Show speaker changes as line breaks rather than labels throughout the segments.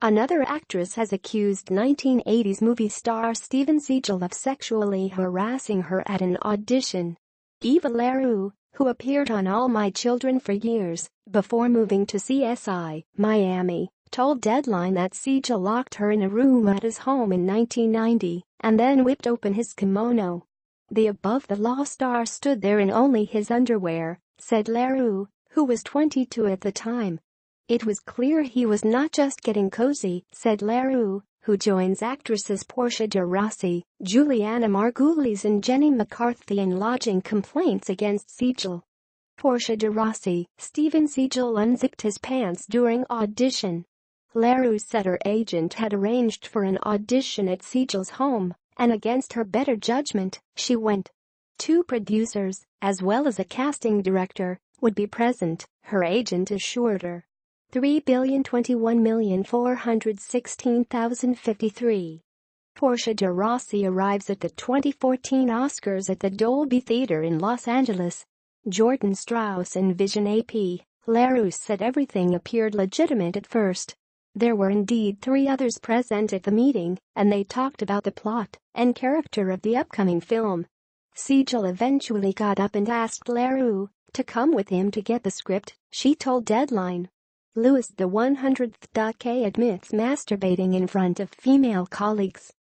Another actress has accused 1980s movie star Steven Seagal of sexually harassing her at an audition. Eva LaRue, who appeared on All My Children for years before moving to CSI Miami, told Deadline that Seagal locked her in a room at his home in 1990 and then whipped open his kimono. The above-the-law star stood there in only his underwear, said LaRue, who was 22 at the time. It was clear he was not just getting cozy, said LaRue, who joins actresses Portia de Rossi, Julianna Margulies and Jenny McCarthy in lodging complaints against Seagal. Portia de Rossi, Steven Seagal unzipped his pants during audition. LaRue said her agent had arranged for an audition at Seagal's home, and against her better judgment, she went. 2 producers, as well as a casting director, would be present, her agent assured her. $3,021,416,053. Portia de Rossi arrives at the 2014 Oscars at the Dolby Theater in Los Angeles. Jordan Strauss and Vision AP, LaRue said everything appeared legitimate at first. There were indeed 3 others present at the meeting, and they talked about the plot and character of the upcoming film. Seagal eventually got up and asked LaRue to come with him to get the script, she told Deadline. Louis the 100th K admits masturbating in front of female colleagues.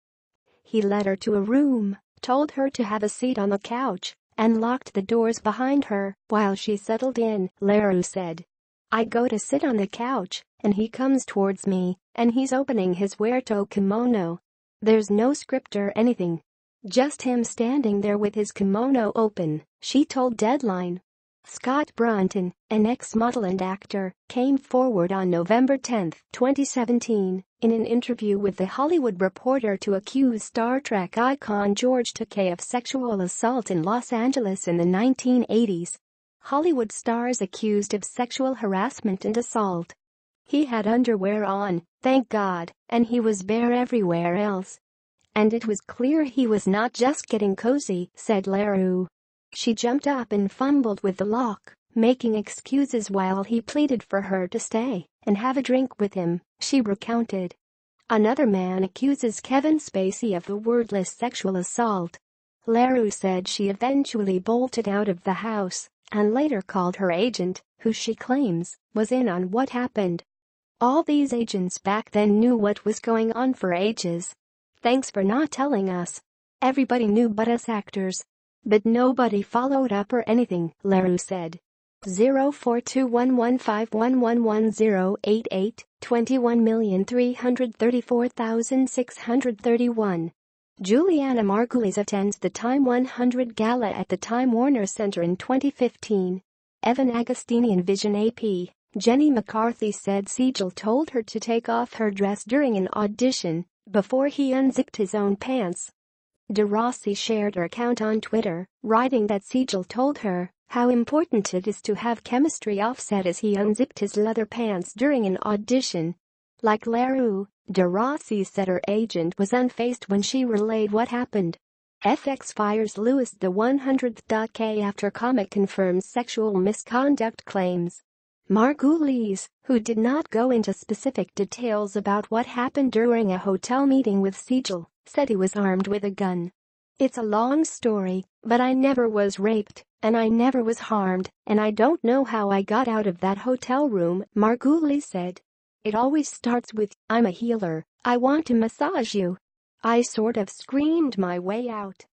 He led her to a room, told her to have a seat on the couch, and locked the doors behind her while she settled in, LaRue said. I go to sit on the couch, and he comes towards me, and he's opening his wear-toe kimono. There's no script or anything. Just him standing there with his kimono open, she told Deadline. Scott Brunton, an ex-model and actor, came forward on November 10, 2017, in an interview with The Hollywood Reporter to accuse Star Trek icon George Takei of sexual assault in Los Angeles in the 1980s. Hollywood stars accused of sexual harassment and assault. He had underwear on, thank God, and he was bare everywhere else. And it was clear he was not just getting cozy, said LaRue. She jumped up and fumbled with the lock, making excuses while he pleaded for her to stay and have a drink with him, she recounted. Another man accuses Kevin Spacey of the wordless sexual assault. LaRue said she eventually bolted out of the house and later called her agent, who she claims was in on what happened. All these agents back then knew what was going on for ages. Thanks for not telling us. Everybody knew but us actors. But nobody followed up or anything, LaRue said. 042115111088, 21,334,631. Julianna Margulies attends the Time 100 Gala at the Time Warner Center in 2015. Evan Agostini in Vision AP, Jenny McCarthy said Seagal told her to take off her dress during an audition before he unzipped his own pants. De Rossi shared her account on Twitter, writing that Seagal told her how important it is to have chemistry offset as he unzipped his leather pants during an audition. Like LaRue, De Rossi said her agent was unfazed when she relayed what happened. FX fires Louis the 100th K after comic confirms sexual misconduct claims. Margulies, who did not go into specific details about what happened during a hotel meeting with Seagal, said he was armed with a gun. It's a long story, but I never was raped, and I never was harmed, and I don't know how I got out of that hotel room, Margulies said. It always starts with, I'm a healer, I want to massage you. I sort of screamed my way out.